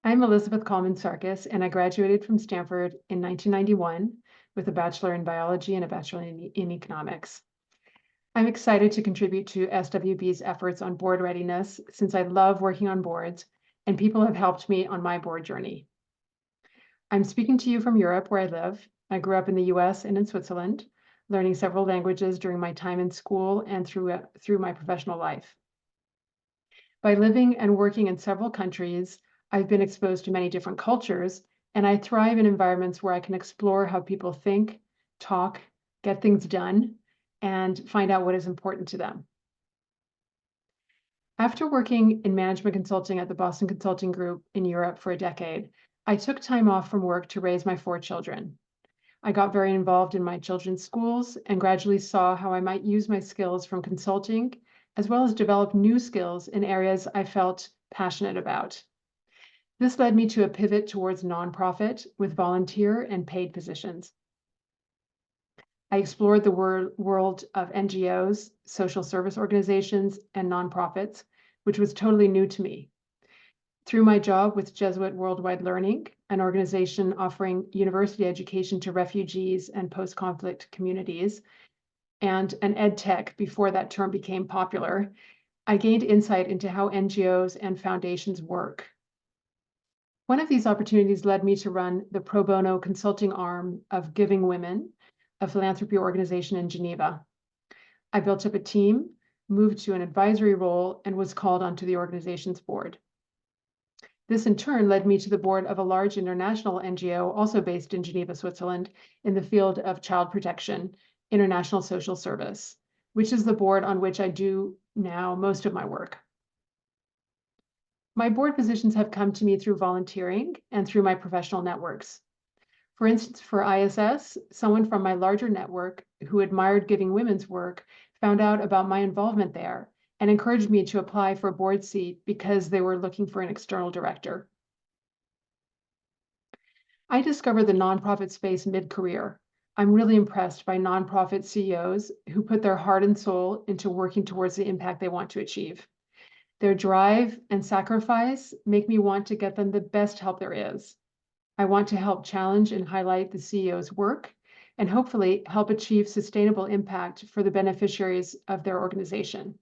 I'm Elisabeth Kalman Sarkis, and I graduated from Stanford in 1991 with a bachelor in biology and a bachelor in economics. I'm excited to contribute to SWB's efforts on board readiness since I love working on boards, and people have helped me on my board journey. I'm speaking to you from Europe, where I live. I grew up in the US and in Switzerland, learning several languages during my time in school and through my professional life. By living and working in several countries, I've been exposed to many different cultures, and I thrive in environments where I can explore how people think, talk, get things done, and find out what is important to them. After working in management consulting at the Boston Consulting Group in Europe for a decade, I took time off from work to raise my 4 children. I got very involved in my children's schools and gradually saw how I might use my skills from consulting, as well as develop new skills in areas I felt passionate about. This led me to a pivot towards nonprofit with volunteer and paid positions. I explored the world of NGOs, social service organizations, and nonprofits, which was totally new to me. Through my job with Jesuit Worldwide Learning, an organization offering university education to refugees and post-conflict communities, and an ed tech before that term became popular, I gained insight into how NGOs and foundations work. One of these opportunities led me to run the pro bono consulting arm of Giving Women, a philanthropy organization in Geneva. I built up a team, moved to an advisory role, and was called onto the organization's board. This in turn led me to the board of a large international NGO also based in Geneva, Switzerland, in the field of child protection, international social service, which is the board on which I do now most of my work. My board positions have come to me through volunteering and through my professional networks. For instance, for ISS, someone from my larger network who admired Giving Women's work found out about my involvement there and encouraged me to apply for a board seat because they were looking for an external director. I discovered the nonprofit space mid-career. I'm really impressed by nonprofit CEOs who put their heart and soul into working towards the impact they want to achieve. Their drive and sacrifice make me want to get them the best help there is. I want to help challenge and highlight the CEO's work and hopefully help achieve sustainable impact for the beneficiaries of their organization.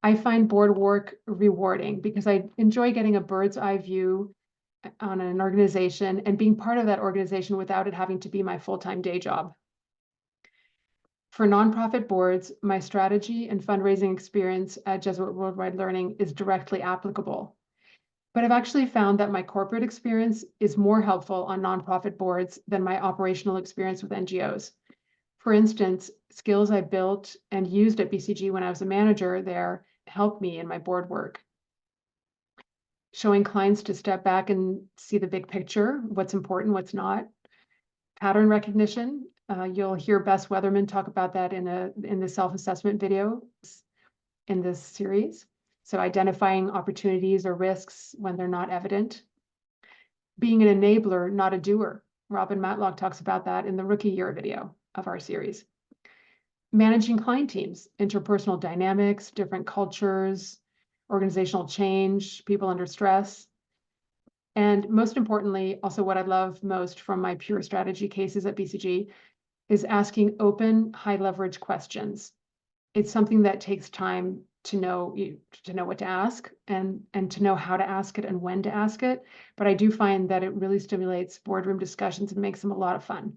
I find board work rewarding because I enjoy getting a bird's eye view on an organization and being part of that organization without it having to be my full-time day job. For nonprofit boards, my strategy and fundraising experience at Jesuit Worldwide Learning is directly applicable. But I've actually found that my corporate experience is more helpful on nonprofit boards than my operational experience with NGOs. For instance, skills I built and used at BCG when I was a manager there helped me in my board work. Showing clients to step back and see the big picture, what's important, what's not. Pattern recognition, you'll hear Bess Weatherman talk about that in the self-assessment video in this series. So identifying opportunities or risks when they're not evident. Being an enabler, not a doer. Robin Matlock talks about that in the rookie year video of our series. Managing client teams, interpersonal dynamics, different cultures, organizational change, people under stress. And most importantly, also what I love most from my pure strategy cases at BCG is asking open, high leverage questions. It's something that takes time to know what to ask and to know how to ask it and when to ask it. But I do find that it really stimulates boardroom discussions and makes them a lot of fun.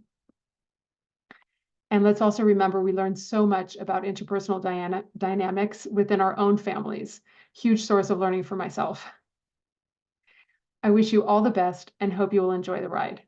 And let's also remember, we learn so much about interpersonal dynamics within our own families. Huge source of learning for myself. I wish you all the best and hope you will enjoy the ride.